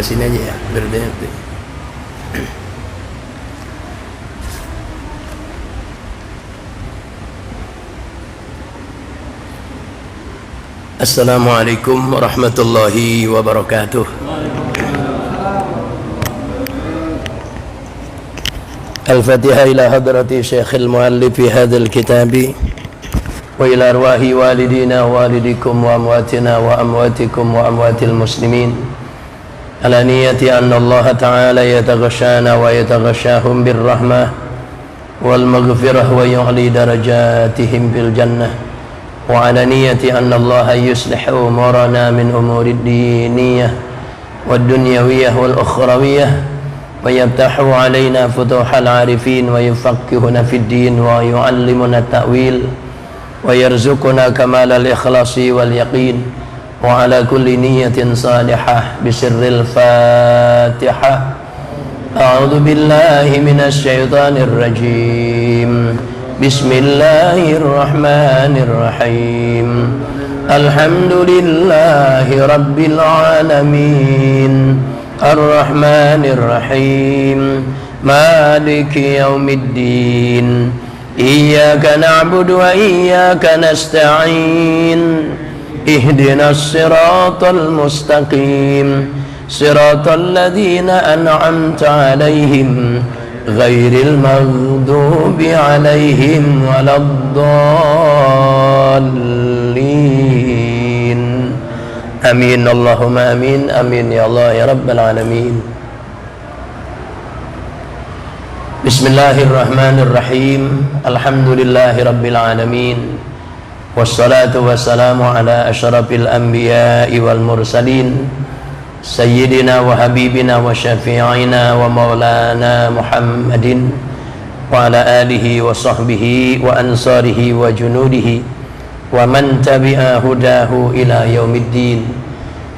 sini aja ya, berdaya. Assalamualaikum warahmatullahi wabarakatuh. Al-Fatihah ila hadrati Syekhil Muallif fi hadzal kitabi wa ila arwahi walidina wa walidikum wa amwatina wa amwatikum wa amwatil muslimin ala niyati anna Allah ta'ala yataghashana wa yataghashahum birrahmah wal maghfirah wa yu'li darajatihim bil jannah وعلى نية أن الله يصلح أمورنا من أمور الدينية والدنيوية والأخروية ويفتح علينا فتوح العارفين ويفقهنا في الدين ويعلمنا التأويل ويرزقنا كمال الإخلاص واليقين وعلى كل نية صالحة بسر الفاتحة. أعوذ بالله من الشيطان الرجيم. Bismillahirrahmanirrahim. Alhamdulillahi Rabbil Alamin. Ar-Rahmanirrahim. Maliki yaumiddin. Iyyaka na'budu wa iyyaka nasta'in. Ihdinas siratal mustaqim. Siratal ladzina an'amta 'alaihim ghairil maghdubi 'alaihim waladdallin. Amin Allahumma amin. Amin ya Allah ya rabbal alamin. Bismillahirrahmanirrahim. Alhamdulillahi rabbil alamin. Wassalatu wassalamu ala asyrafil anbiya'i wal mursalin Sayyidina wa habibina wa syafi'ina wa maulana Muhammadin wa ala alihi wa sahbihi wa ansarihi wa junudihi wa man tabi'a hudahu ila yaumiddin.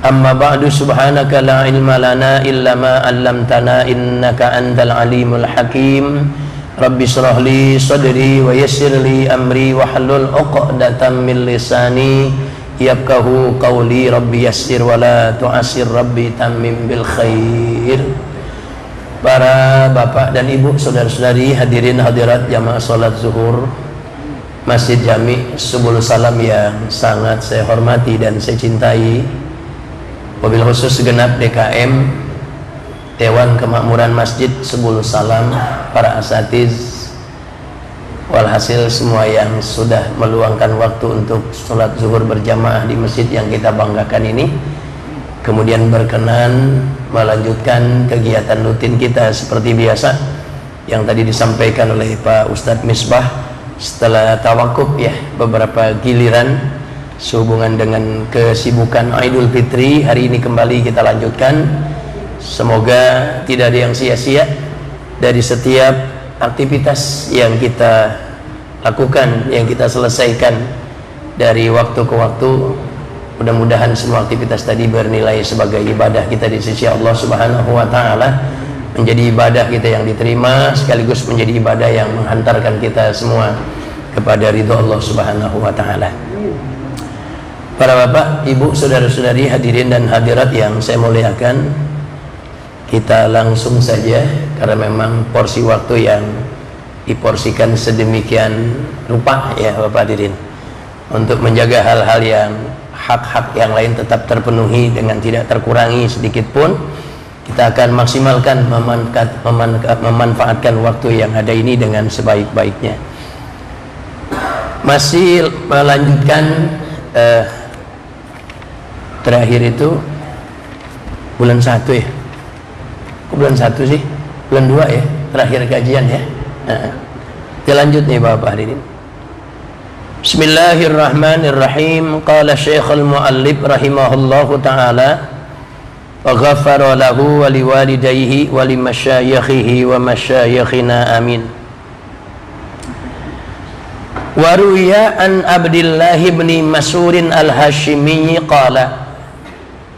Amma ba'du, subhanaka la ilma lana illa ma 'allamtana innaka antal alimul hakim. Rabbi shrah li sadri wa yassir li amri wa hlul 'uqdatam min lisani yafqahu qawli. Rabbi yassir wa la tu'assir, Rabbi tammim bil khair. Para bapak dan ibu, saudara-saudari, hadirin hadirat jamaah salat zuhur Masjid Jami Subul Salam yang sangat saya hormati dan saya cintai, wabil khusus segenap DKM Dewan Kemakmuran Masjid Subul Salam, para asatiz, walhasil semua yang sudah meluangkan waktu untuk sholat zuhur berjamaah di masjid yang kita banggakan ini, kemudian berkenan melanjutkan kegiatan rutin kita seperti biasa yang tadi disampaikan oleh Pak Ustadz Misbah. Setelah tawakuf ya beberapa giliran sehubungan dengan kesibukan Idul Fitri, hari ini kembali kita lanjutkan. Semoga tidak ada yang sia-sia dari setiap aktivitas yang kita lakukan, yang kita selesaikan dari waktu ke waktu. Mudah-mudahan semua aktivitas tadi bernilai sebagai ibadah kita di sisi Allah Subhanahu wa ta'ala, menjadi ibadah kita yang diterima, sekaligus menjadi ibadah yang menghantarkan kita semua kepada ridho Allah Subhanahu wa ta'ala. Para bapak, ibu, saudara-saudari, hadirin dan hadirat yang saya muliakan, kita langsung saja karena memang porsi waktu yang diporsikan sedemikian rupa ya Bapak hadirin, untuk menjaga hal-hal yang hak-hak yang lain tetap terpenuhi dengan tidak terkurangi sedikit pun, kita akan maksimalkan memanfaatkan waktu yang ada ini dengan sebaik-baiknya. Masih melanjutkan terakhir itu bulan 1 ya. Bulan 1 sih, bulan 2 ya, terakhir kajian ya. Kita lanjut nih Bapak hadirin. Bismillahirrahmanirrahim. Qala Syekhul Muallif rahimahullahu ta'ala wa ghafara lahu wa liwalidayhi wa limasyayikhihi wa masyayikhina amin. Wa ruya an Abdillah ibn Mas'urin al-Hashimi qala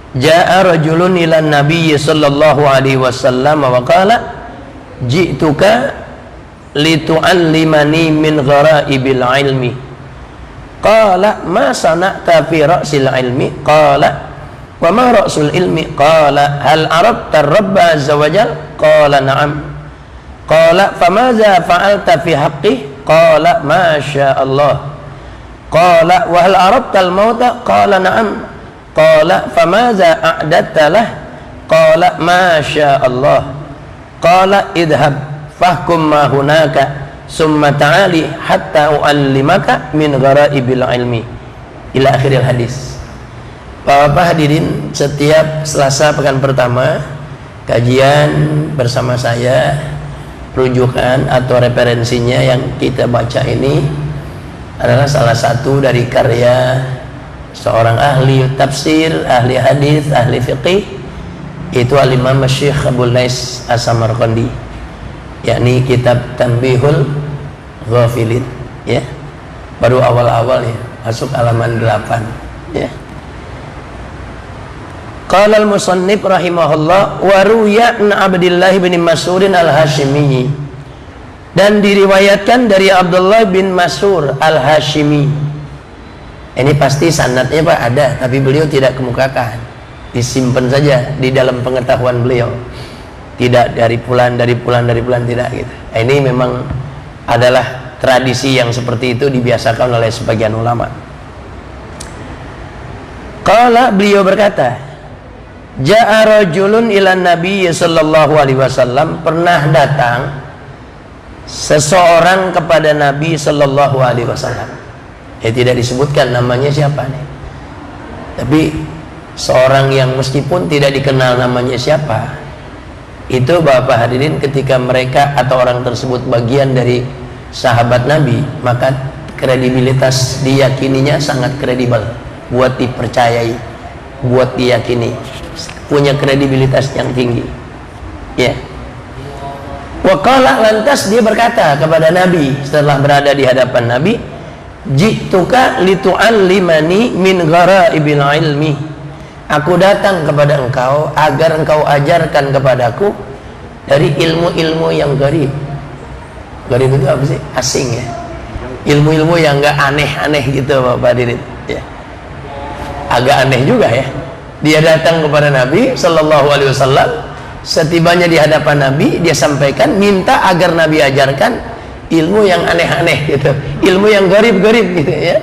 Ja'a rajulun ila Nabi sallallahu alaihi wasallam wa qala ji'tuka litu'allimani min ghara'ibil ilmi. Qala ma sana'ta fi ra'sil ilmi? Qala wa ma ra'sul ilmi? Qala hal arabta rabba azza wa jal? Qala na'am. Qala famaza fa'alta fi haqqih? Qala ma sya Allah. Qala wa hal arabta al-mauta? Qala na'am. Qala famaza a'datta lah? Qala ma sya Allah. Qala idhab fahkum ma hunaka summa ta'ali hatta u'allimaka min ghara'ibil ilmi ila akhiril hadis. Bapak hadirin, setiap Selasa pekan pertama kajian bersama saya, rujukan atau referensinya yang kita baca ini adalah salah satu dari karya seorang ahli tafsir, ahli hadis, ahli fiqih, itu Al-Imam Syekh Abul Lais As-Samarqandi, yakni kitab Tanbihul Ghafilin, ya, baru awal-awal ya, masuk halaman 8, ya. Qala al-musannif rahimahullah wa ruya an Abdullah bin Mas'ud al-Hashimi, dan diriwayatkan dari Abdullah bin Mas'ud al-Hashimi. Ini pasti sanadnya Pak ada, tapi beliau tidak kemukakan, disimpan saja di dalam pengetahuan beliau, tidak dari pulan tidak gitu. Ini memang adalah tradisi yang seperti itu dibiasakan oleh sebagian ulama. Qala, beliau berkata, ja'a rajulun ila Nabi sallallahu alaihi wasallam, pernah datang seseorang kepada Nabi sallallahu alaihi wasallam. Tidak disebutkan namanya siapa nih, tapi seorang yang meskipun tidak dikenal namanya siapa, itu Bapak hadirin, ketika mereka atau orang tersebut bagian dari sahabat Nabi, maka kredibilitas diyakininya sangat kredibel, buat dipercayai, buat diyakini, punya kredibilitas yang tinggi, ya. Waqala, lantas dia berkata kepada Nabi setelah berada di hadapan Nabi, jituka litu'allimani min ghara'ibil ilmi, aku datang kepada engkau agar engkau ajarkan kepadaku dari ilmu-ilmu yang gharib. Gharib itu apa sih? Asing, ya, ilmu-ilmu yang enggak aneh-aneh gitu Bapak hadirin, ya. Agak aneh juga ya, dia datang kepada Nabi sallallahu alaihi wasallam, setibanya di hadapan Nabi dia sampaikan, minta agar Nabi ajarkan ilmu yang aneh-aneh gitu, ilmu yang gharib-gharib gitu, ya,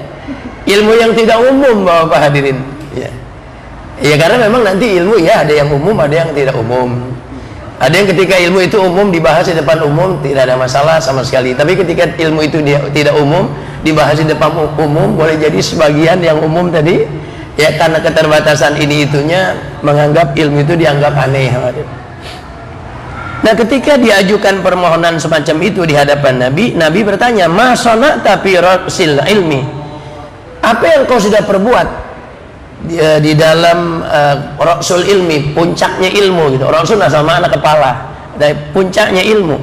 ilmu yang tidak umum Bapak hadirin, ya. Ya karena memang nanti ilmu ya ada yang umum, ada yang tidak umum. Ada yang ketika ilmu itu umum dibahas di depan umum tidak ada masalah sama sekali, tapi ketika ilmu itu dia tidak umum dibahas di depan umum, boleh jadi sebagian yang umum tadi, ya, karena keterbatasan ini itunya menganggap ilmu itu dianggap aneh. Nah, ketika diajukan permohonan semacam itu di hadapan Nabi, Nabi bertanya, ma sana'ta fi rasil ilmi, apa yang kau sudah perbuat di dalam rasul ilmi, puncaknya ilmu gitu. Rasul sama anak kepala, dari puncaknya ilmu.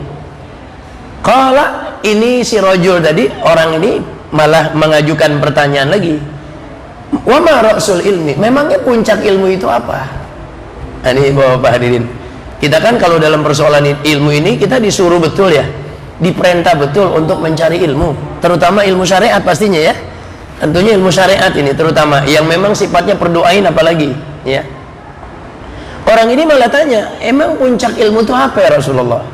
Qala, ini si rajul tadi, orang ini malah mengajukan pertanyaan lagi, wa ma rasul ilmi, memangnya puncak ilmu itu apa? Nah, ini Bapak hadirin, kita kan kalau dalam persoalan ilmu ini kita disuruh betul ya, diperintah betul untuk mencari ilmu, terutama ilmu syariat pastinya ya. Tentunya ilmu syariat ini terutama yang memang sifatnya perdoain apalagi, ya. Orang ini malah tanya, emang puncak ilmu itu apa ya Rasulullah?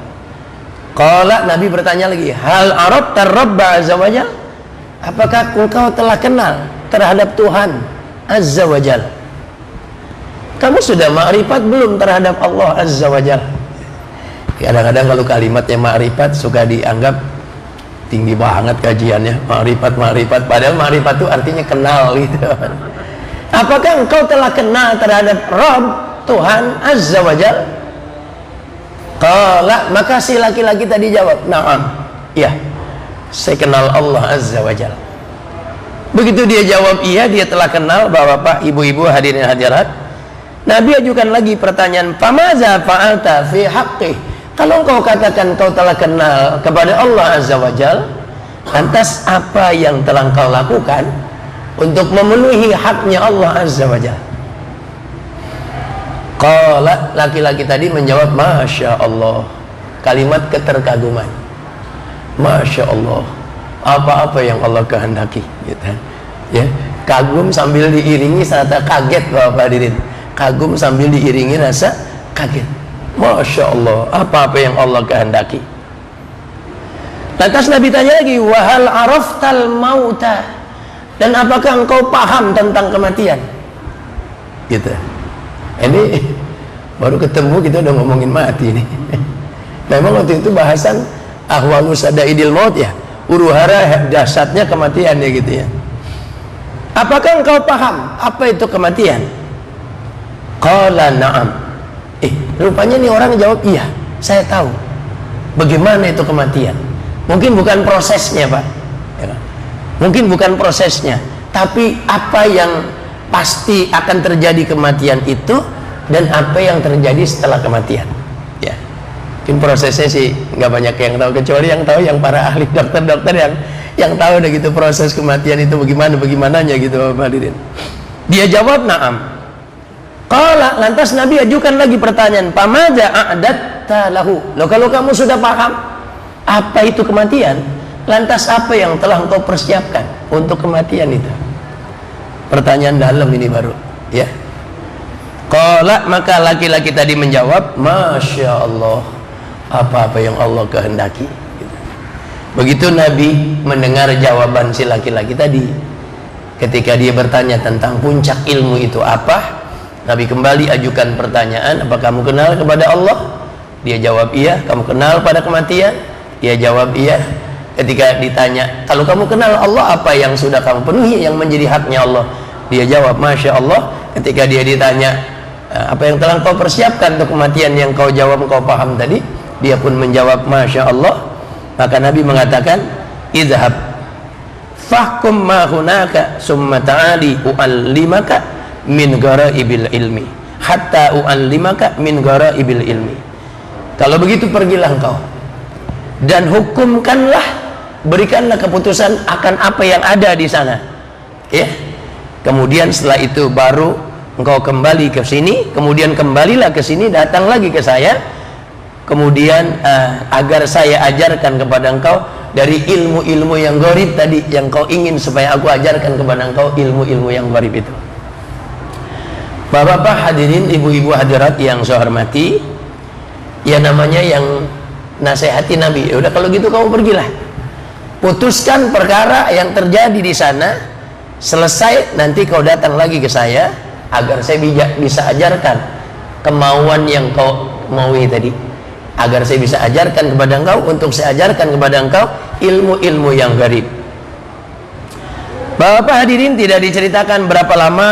Qala, Nabi bertanya lagi, hal arabta rabba azza wajal, apakah engkau telah kenal terhadap Tuhan azza wajal? Kamu sudah ma'rifat belum terhadap Allah azza wajal? Kadang-kadang kalau kalimatnya ma'rifat suka dianggap tinggi banget kajiannya, ma'rifat, padahal ma'rifat itu artinya kenal gitu. Apakah engkau telah kenal terhadap Rabb, Tuhan azza wajal? Qala, maka si laki-laki tadi jawab, na'am, ya, saya kenal Allah azza wajal. Begitu dia jawab iya, dia telah kenal, Bapak, Ibu-ibu, hadirin hadirat, Nabi ajukan lagi pertanyaan, famaza fa'alta fi haqqih, kalau engkau katakan kau telah kenal kepada Allah azza wajal, lantas apa yang telah engkau lakukan untuk memenuhi haknya Allah azza wajal? Qala, laki-laki tadi menjawab, masya Allah, kalimat keterkaguman, masya Allah, apa-apa yang Allah kehendaki gitu. Ya, kagum sambil diiringi serta kaget Bapak hadirin. kagum sambil diiringi rasa kaget. Masya Allah, apa-apa yang Allah kehendaki. Lantas Nabi tanya lagi, wahal araftal mauta, dan apakah engkau paham tentang kematian? Gitu. Ini baru ketemu kita udah ngomongin mati nih. Memang waktu itu bahasan ahwalu sadaidil maut ya, huru-hara dahsyatnya kematian ya gitu ya. Apakah engkau paham apa itu kematian? Qala na'am. Rupanya nih orang jawab, iya, saya tahu. Bagaimana itu kematian? Mungkin bukan prosesnya, Pak. Ya, mungkin bukan prosesnya, tapi apa yang pasti akan terjadi kematian itu dan apa yang terjadi setelah kematian. Ya, mungkin prosesnya sih nggak banyak yang tahu, kecuali yang tahu yang para ahli dokter-dokter yang tahu deh gitu proses kematian itu bagaimananya gitu, Bapak hadirin. Dia jawab na'am. Qala, lantas Nabi ajukan lagi pertanyaan, pamaja a'datta lahu. Loh, kalau kamu sudah paham apa itu kematian, lantas apa yang telah engkau persiapkan untuk kematian itu? Pertanyaan dalam ini baru, ya. Qala, maka laki-laki tadi menjawab, Masya Allah, apa-apa yang Allah kehendaki. Begitu Nabi mendengar jawaban si laki-laki tadi, ketika dia bertanya tentang puncak ilmu itu apa, Nabi kembali ajukan pertanyaan, apa kamu kenal kepada Allah? Dia jawab iya. Kamu kenal pada kematian? Dia jawab iya. Ketika ditanya, kalau kamu kenal Allah, apa yang sudah kamu penuhi yang menjadi haknya Allah? Dia jawab, Masya Allah. Ketika dia ditanya, apa yang telah kau persiapkan untuk kematian yang kau jawab, kau paham tadi, dia pun menjawab, Masya Allah. Maka Nabi mengatakan, idhab fahkum ma hunaka summa ta'ali u'allimaka min garaibil ilmi hatta u'allimaka min garaibil ilmi. Kalau begitu pergilah engkau dan hukumkanlah, berikanlah keputusan akan apa yang ada di sana, ya. Kemudian setelah itu baru engkau kembali ke sini, kemudian kembalilah ke sini, datang lagi ke saya, kemudian agar saya ajarkan kepada engkau dari ilmu-ilmu yang gharib tadi, yang kau ingin supaya aku ajarkan kepada engkau ilmu-ilmu yang gharib itu. Bapak-bapak hadirin, ibu-ibu hadirat yang saya hormati, ya namanya yang nasihati Nabi. Ya udah, kalau gitu kamu pergilah, putuskan perkara yang terjadi di sana, selesai nanti kau datang lagi ke saya agar saya bisa ajarkan kemauan yang kau maui tadi, agar saya bisa ajarkan kepada engkau, untuk saya ajarkan kepada engkau ilmu-ilmu yang gharib. Bapak hadirin, tidak diceritakan berapa lama,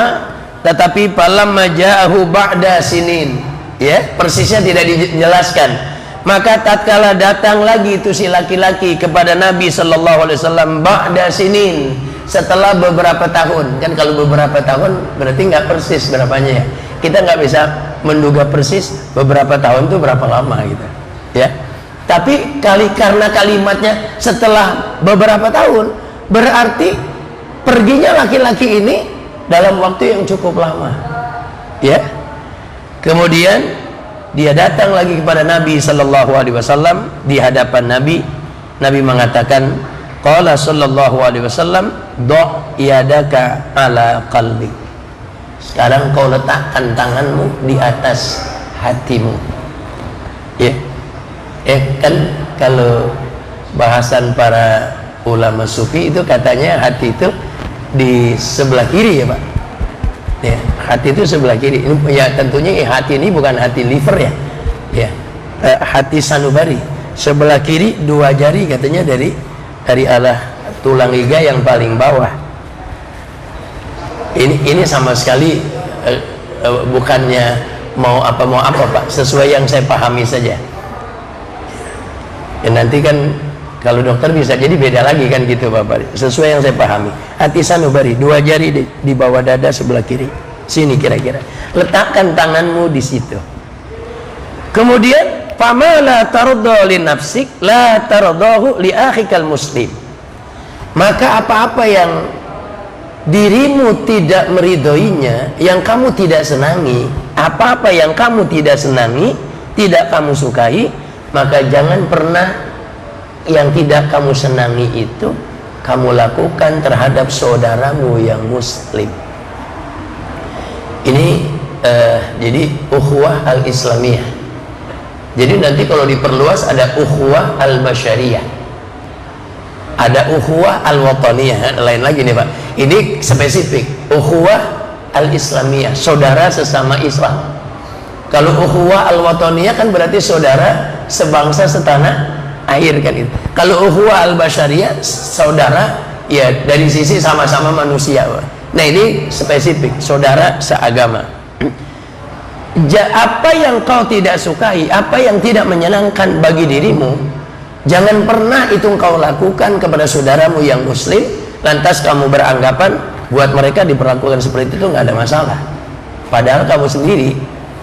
tetapi falamma ja'ahu ba'da sinin, ya, persisnya tidak dijelaskan. Maka tatkala datang lagi itu si laki-laki kepada Nabi sallallahu alaihi wasallam ba'da sinin, setelah beberapa tahun. Kan kalau beberapa tahun berarti nggak persis berapanya ya. Kita nggak bisa menduga persis beberapa tahun itu berapa lama gitu, ya. Tapi karena kalimatnya setelah beberapa tahun, berarti perginya laki-laki ini dalam waktu yang cukup lama, ya. Kemudian dia datang lagi kepada Nabi sallallahu alaihi wasallam. Di hadapan Nabi, Nabi mengatakan, qala sallallahu alaihi wasallam, do' yadaka ala qalbi. Sekarang kau letakkan tanganmu di atas hatimu, ya. Kan kalau bahasan para ulama sufi itu katanya hati itu di sebelah kiri, ya Pak, ya, hati itu sebelah kiri. Ya tentunya hati ini bukan hati liver ya, ya, hati sanubari sebelah kiri, dua jari katanya dari arah tulang iga yang paling bawah. Ini sama sekali bukannya mau apa Pak, sesuai yang saya pahami saja. Ya nanti kan kalau dokter bisa jadi beda lagi kan gitu Bapak. Sesuai yang saya pahami, hati sanubari, dua jari di bawah dada sebelah kiri, sini kira-kira. Letakkan tanganmu di situ. Kemudian, fama la tarda li nafsik la tardahu li akhikal muslim. Maka apa-apa yang dirimu tidak meridhoinya, yang kamu tidak senangi, apa-apa yang kamu tidak senangi, tidak kamu sukai, maka jangan pernah yang tidak kamu senangi itu kamu lakukan terhadap saudaramu yang muslim. Ini jadi ukhuwah al-islamiyah. Jadi nanti kalau diperluas ada ukhuwah al-basyariyah, ada ukhuwah al-wataniyah, lain lagi nih Pak. Ini spesifik ukhuwah al-islamiyah, saudara sesama Islam. Kalau ukhuwah al-wataniyah kan berarti saudara sebangsa setanah air kan itu. Kalau ukhuwah al-basyariyah saudara ya dari sisi sama-sama manusia Pak. Nah ini spesifik saudara seagama. Apa yang kau tidak sukai, apa yang tidak menyenangkan bagi dirimu, jangan pernah itu kau lakukan kepada saudaramu yang muslim, lantas kamu beranggapan buat mereka diperlakukan seperti itu nggak ada masalah, padahal kamu sendiri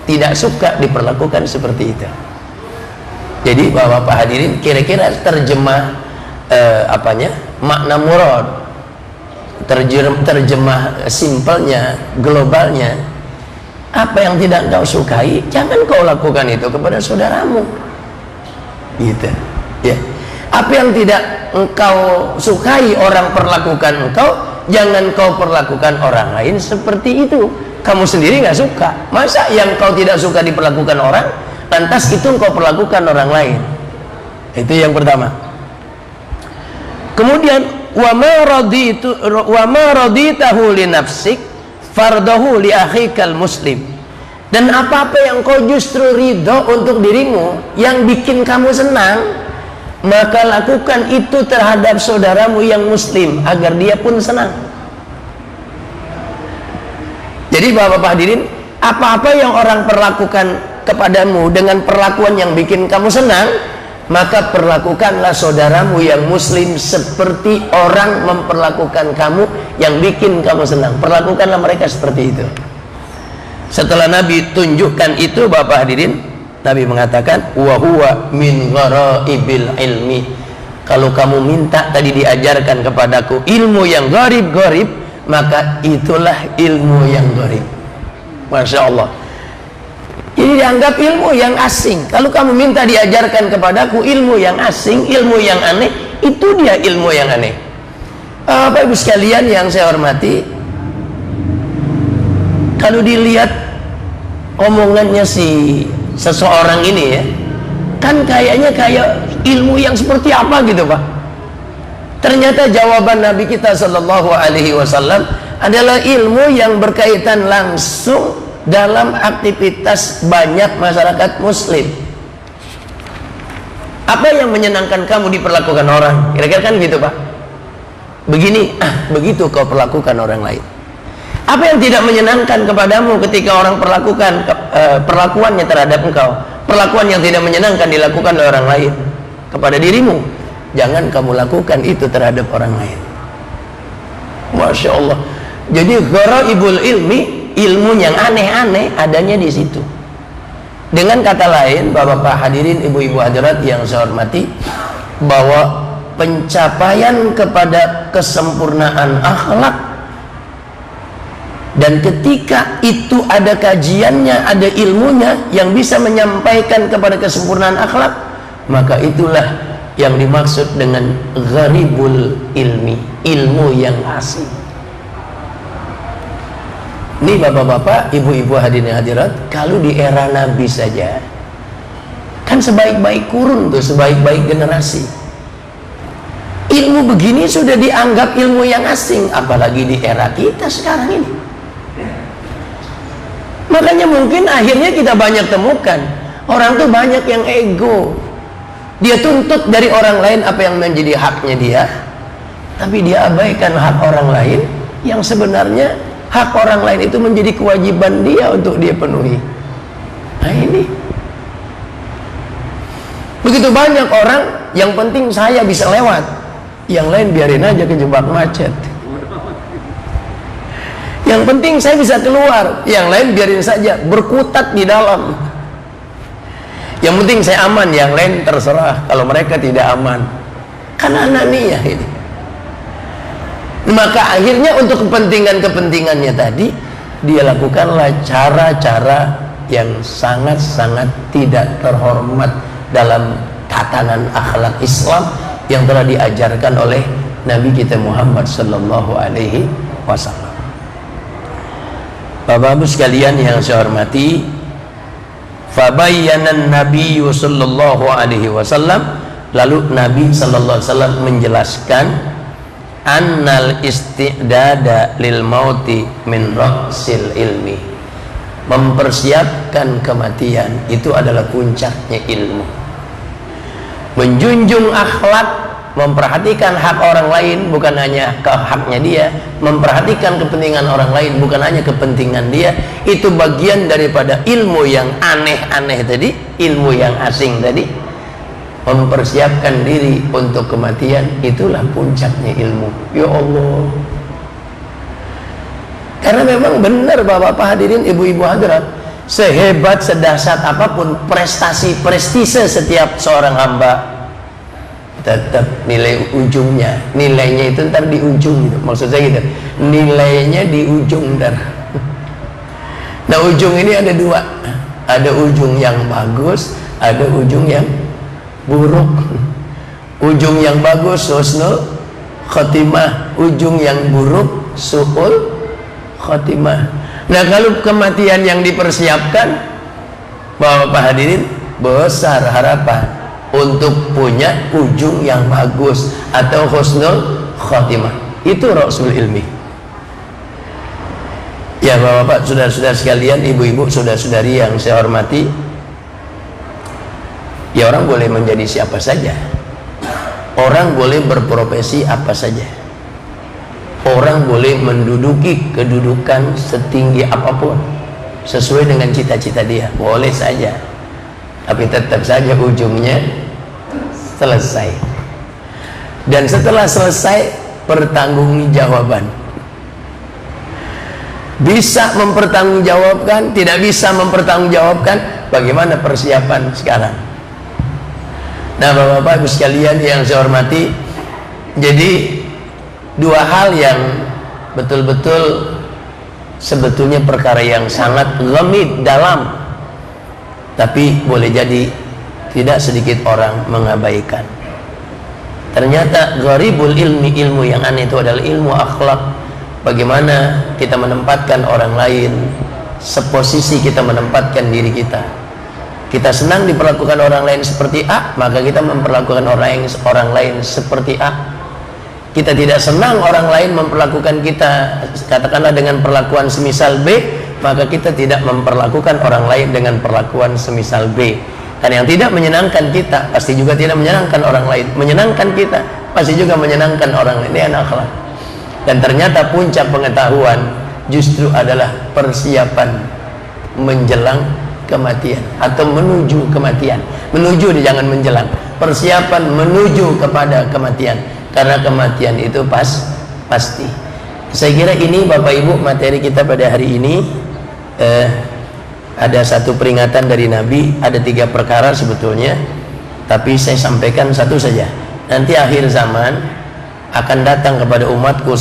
tidak suka diperlakukan seperti itu. Jadi Bapak hadirin, kira-kira terjemah makna murad, terjemah simpelnya, globalnya, apa yang tidak kau sukai jangan kau lakukan itu kepada saudaramu, gitu ya. Apa yang tidak engkau sukai orang perlakukan engkau, jangan kau perlakukan orang lain seperti itu. Kamu sendiri nggak suka, masa yang kau tidak suka diperlakukan orang lantas itu engkau perlakukan orang lain? Itu yang pertama. Kemudian wa ma raditahu li nafsik fardahu li akhikal muslim. Dan apa-apa yang kau justru ridho untuk dirimu, yang bikin kamu senang, maka lakukan itu terhadap saudaramu yang muslim agar dia pun senang. Jadi Bapak hadirin, apa-apa yang orang perlakukan kepadamu dengan perlakuan yang bikin kamu senang, maka perlakukanlah saudaramu yang muslim seperti orang memperlakukan kamu yang bikin kamu senang. Perlakukanlah mereka seperti itu. Setelah Nabi tunjukkan itu Bapak hadirin, Nabi mengatakan wa huwa min ghara'ibil ilmi. Kalau kamu minta tadi diajarkan kepadaku ilmu yang gharib-gharib, maka itulah ilmu yang gharib. Masya Allah. Jadi dianggap ilmu yang asing. Kalau kamu minta diajarkan kepadaku ilmu yang asing, ilmu yang aneh, itu dia ilmu yang aneh. Bapak Ibu sekalian yang saya hormati, kalau dilihat omongannya si seseorang ini ya, kan kayaknya kayak ilmu yang seperti apa gitu Pak. Ternyata jawaban Nabi kita Shallallahu Alaihi Wasallam adalah ilmu yang berkaitan langsung dalam aktivitas banyak masyarakat muslim. Apa yang menyenangkan kamu diperlakukan orang? Kira-kira kan gitu Pak. Begini, begitu kau perlakukan orang lain. Apa yang tidak menyenangkan kepadamu ketika orang perlakukan perlakuannya terhadap engkau, perlakuan yang tidak menyenangkan dilakukan oleh orang lain kepada dirimu, jangan kamu lakukan itu terhadap orang lain. Masya Allah. Jadi gharaibul ilmi, ilmu yang aneh-aneh adanya di situ. Dengan kata lain, Bapak hadirin, ibu-ibu hadirat yang saya hormati, bahwa pencapaian kepada kesempurnaan akhlak, dan ketika itu ada kajiannya, ada ilmunya yang bisa menyampaikan kepada kesempurnaan akhlak, maka itulah yang dimaksud dengan gharibul ilmi, ilmu yang asing. Ini bapak-bapak, ibu-ibu hadirin hadirat, kalau di era Nabi saja kan sebaik-baik kurun tuh, sebaik-baik generasi, ilmu begini sudah dianggap ilmu yang asing, apalagi di era kita sekarang ini. Makanya mungkin akhirnya kita banyak temukan orang tuh banyak yang ego, dia tuntut dari orang lain apa yang menjadi haknya dia, tapi dia abaikan hak orang lain yang sebenarnya hak orang lain itu menjadi kewajiban dia untuk dia penuhi. Nah ini begitu banyak orang yang penting saya bisa lewat, yang lain biarin aja kejebak macet. Yang penting saya bisa keluar, yang lain biarin saja berkutat di dalam. Yang penting saya aman, yang lain terserah kalau mereka tidak aman. Kan ananiyah ini. Maka akhirnya untuk kepentingannya tadi, dia lakukanlah cara-cara yang sangat-sangat tidak terhormat dalam tatanan akhlak Islam yang telah diajarkan oleh Nabi kita Muhammad sallallahu alaihi wasallam. Bapak-bapak sekalian yang saya hormati, fabayyanan Nabi sallallahu alaihi wasallam, lalu Nabi sallallahu alaihi wasallam menjelaskan annal istidada lil mauti min ra'sil ilmi, mempersiapkan kematian itu adalah puncaknya ilmu. Menjunjung akhlak, memperhatikan hak orang lain bukan hanya haknya dia, memperhatikan kepentingan orang lain bukan hanya kepentingan dia, itu bagian daripada ilmu yang aneh-aneh tadi, ilmu yang asing tadi. Mempersiapkan diri untuk kematian, itulah puncaknya ilmu. Ya Allah, karena memang benar bapak-bapak hadirin, ibu-ibu hadirat, sehebat sedahsyat apapun prestasi prestise setiap seorang hamba, tetap nilai ujungnya, nilainya itu ntar di ujung gitu. Maksud saya gitu, nilainya di ujung ntar. Nah, ujung ini ada dua, ada ujung yang bagus, ada ujung yang buruk. Ujung yang bagus husnul khotimah, ujung yang buruk su'ul khotimah. Nah, kalau kematian yang dipersiapkan, bapak hadirin, besar harapan untuk punya ujung yang bagus atau husnul khotimah. Itu rasul ilmi. Ya bapak-bapak, saudara-saudara sekalian, ibu-ibu, saudara-saudari yang saya hormati, ya orang boleh menjadi siapa saja, orang boleh berprofesi apa saja, orang boleh menduduki kedudukan setinggi apapun sesuai dengan cita-cita dia, boleh saja. Tapi tetap saja ujungnya selesai. Dan setelah selesai, pertanggungjawaban. Bisa mempertanggungjawabkan, tidak bisa mempertanggungjawabkan, bagaimana persiapan sekarang. Nah bapak-bapak ibu sekalian yang saya hormati, jadi dua hal yang betul-betul sebetulnya perkara yang sangat rumit dalam, tapi boleh jadi tidak sedikit orang mengabaikan. Ternyata gharibul ilmi, ilmu yang aneh itu adalah ilmu akhlak. Bagaimana kita menempatkan orang lain seposisi kita menempatkan diri kita. Kita senang diperlakukan orang lain seperti A, maka kita memperlakukan orang lain seperti A. Kita tidak senang orang lain memperlakukan kita katakanlah dengan perlakuan semisal B, maka kita tidak memperlakukan orang lain dengan perlakuan semisal B. Karena yang tidak menyenangkan kita pasti juga tidak menyenangkan orang lain, menyenangkan kita pasti juga menyenangkan orang lain. Ini akhlak. Dan ternyata puncak pengetahuan justru adalah persiapan menjelang kematian atau menuju kematian. Menuju, jangan menjelang. Persiapan menuju kepada kematian, karena kematian itu pasti. Saya kira ini Bapak Ibu materi kita pada hari ini. Ada satu peringatan dari Nabi, ada 3 perkara sebetulnya, tapi saya sampaikan satu saja. Nanti akhir zaman akan datang kepada umatku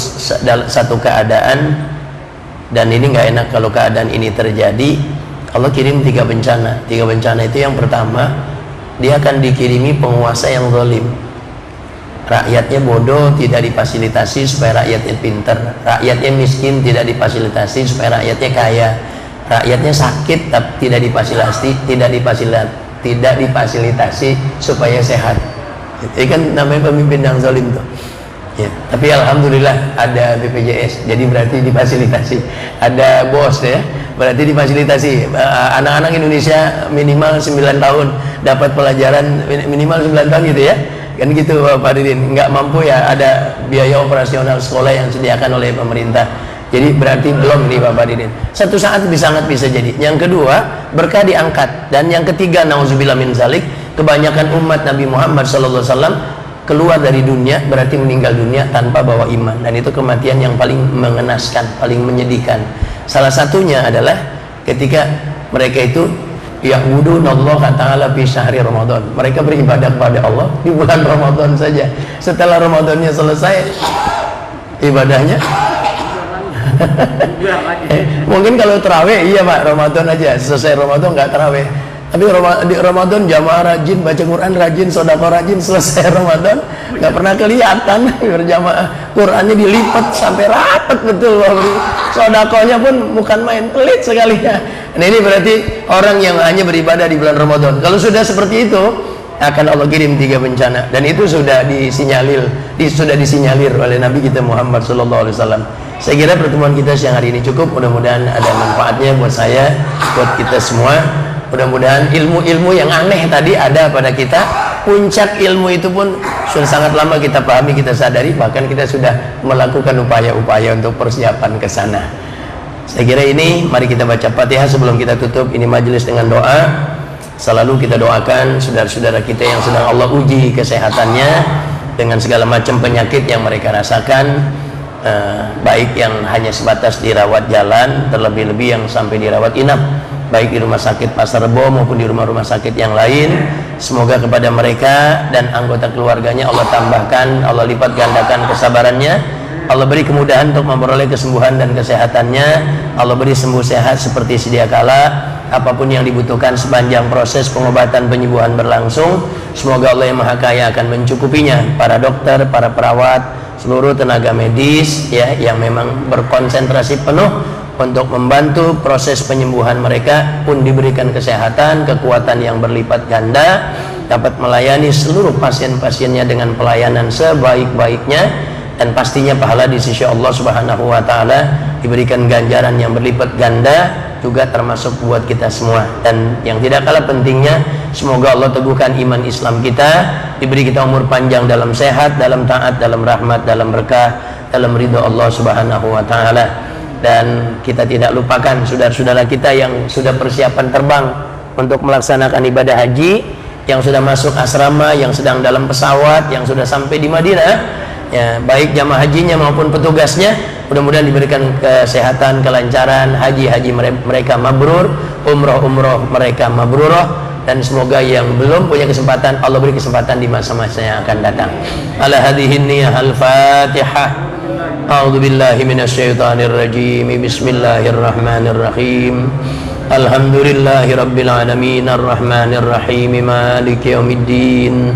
satu keadaan, dan ini nggak enak kalau keadaan ini terjadi. Allah kirim 3 bencana. 3 bencana itu, yang pertama, dia akan dikirimi penguasa yang zalim. Rakyatnya bodoh, tidak difasilitasi supaya rakyatnya pinter. Rakyatnya miskin, tidak difasilitasi supaya rakyatnya kaya. Rakyatnya sakit tapi tidak difasilitasi supaya sehat. Itu kan namanya pemimpin yang zalim tuh. Ya, tapi alhamdulillah ada BPJS, jadi berarti difasilitasi. Ada BOS ya, berarti difasilitasi. Anak-anak Indonesia minimal 9 tahun dapat pelajaran, minimal 9 tahun gitu ya. Kan gitu Pak Didin, nggak mampu ya ada biaya operasional sekolah yang disediakan oleh pemerintah. Jadi berarti belum nih Bapak Didin. Satu saat sangat bisa jadi. Yang kedua, berkah diangkat. Dan yang ketiga, nauzubillah min zalik, kebanyakan umat Nabi Muhammad SAW keluar dari dunia, berarti meninggal dunia tanpa bawa iman. Dan itu kematian yang paling mengenaskan, paling menyedihkan. Salah satunya adalah ketika mereka itu ya'budunallaha ta'ala fi syahri Ramadan. Mereka beribadah kepada Allah di bulan Ramadan saja. Setelah Ramadannya selesai, ibadahnya mungkin kalau terawih iya Pak, Ramadan aja, selesai Ramadan nggak terawih. Tapi di Ramadan jamaah rajin, baca Quran rajin, sedekah rajin, selesai Ramadan nggak pernah kelihatan berjamaah. Qurannya dilipat sampai rapat betul, sedekahnya pun bukan main, pelit sekali ya. Nah ini berarti orang yang hanya beribadah di bulan Ramadan. Kalau sudah seperti itu, akan Allah kirim 3 bencana, dan itu sudah disinyalir oleh Nabi kita Muhammad SAW. Saya kira pertemuan kita siang hari ini cukup. Mudah-mudahan ada manfaatnya buat saya, buat kita semua. Mudah-mudahan ilmu-ilmu yang aneh tadi ada pada kita. Puncak ilmu itu pun sudah sangat lama kita pahami, kita sadari, bahkan kita sudah melakukan upaya-upaya untuk persiapan ke sana. Saya kira ini, mari kita baca Fatihah sebelum kita tutup ini majelis dengan doa. Selalu kita doakan saudara-saudara kita yang sedang Allah uji kesehatannya dengan segala macam penyakit yang mereka rasakan, baik yang hanya sebatas dirawat jalan, terlebih-lebih yang sampai dirawat inap, baik di rumah sakit Pasar Rebo maupun di rumah-rumah sakit yang lain. Semoga kepada mereka dan anggota keluarganya Allah tambahkan, Allah lipat gandakan kesabarannya, Allah beri kemudahan untuk memperoleh kesembuhan dan kesehatannya, Allah beri sembuh sehat seperti sedia kala. Apapun yang dibutuhkan sepanjang proses pengobatan penyembuhan berlangsung, semoga Allah yang Maha Kaya akan mencukupinya. Para dokter, para perawat, seluruh tenaga medis ya, yang memang berkonsentrasi penuh untuk membantu proses penyembuhan mereka pun diberikan kesehatan, kekuatan yang berlipat ganda, dapat melayani seluruh pasien-pasiennya dengan pelayanan sebaik-baiknya, dan pastinya pahala di sisi Allah Subhanahu wa taala diberikan ganjaran yang berlipat ganda juga termasuk buat kita semua. Dan yang tidak kalah pentingnya, semoga Allah teguhkan iman Islam kita, diberi kita umur panjang dalam sehat, dalam taat, dalam rahmat, dalam berkah, dalam ridho Allah Subhanahu wa taala. Dan kita tidak lupakan saudara-saudara kita yang sudah persiapan terbang untuk melaksanakan ibadah haji, yang sudah masuk asrama, yang sedang dalam pesawat, yang sudah sampai di Madinah ya, baik jamaah hajinya maupun petugasnya, mudah-mudahan diberikan kesehatan, kelancaran, haji mereka mabrur, umroh mereka mabrurah, dan semoga yang belum punya kesempatan Allah beri kesempatan di masa-masa yang akan datang. Ala hadhihi niyyah al-Fatihah. A'udzu billahi minasyaitonir rajim. Bismillahirrahmanirrahim. Alhamdulillahi rabbil alamin arrahmanir rahim maliki yaumiddin.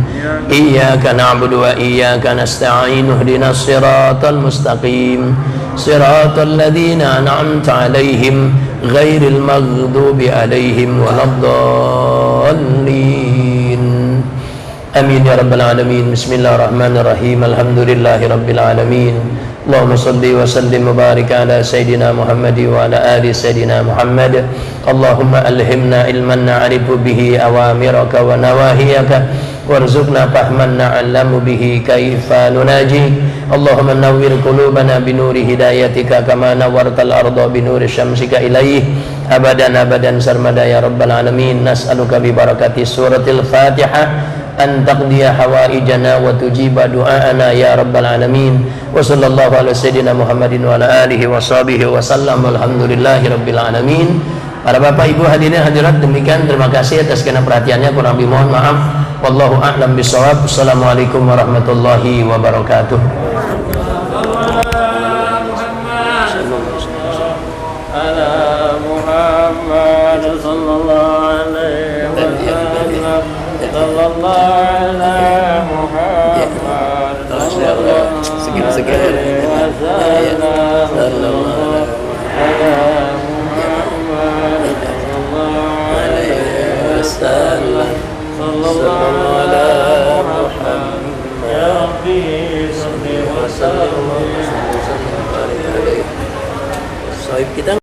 Iyyaka na'budu wa iyyaka nasta'in. Ihdinas siratal mustaqim. Siratal ladzina an'amta 'alaihim ghairil maghdubi 'alaihim waladdallin. Amin ya rabbal alamin. Bismillahirrahmanirrahim. Alhamdulillahi rabbil alamin. Allahumma salli wa sallim wa barik ala Sayyidina Muhammad wa ala ali Sayyidina Muhammad. Allahumma alhimna ilman na'rifu bihi awamiraka wa nawahiyaka, warzuqna fahman na'lamu bihi kaifa nunaji. Allahumma nawwir qulubana binuri hidayatika kama nawwartal arda binuri syamsika ilaih abadan sarmada ya rabbal alamin. Nas'aluka bi barakati suratil Fatihah an taqdiya hawaijana wa tujiba du'aana ya rabbal alamin. Wa sallallahu ala sayyidina Muhammadin wa ala alihi wa sahbihi wa sallam. Alhamdulillahi rabbil alamin. Para bapak ibu hadirin hadirat, demikian, terima kasih atas segala perhatiannya, kurang lebih mohon maaf. Wallahu a'lam bishawab. Assalamualaikum warahmatullahi wabarakatuh. Kita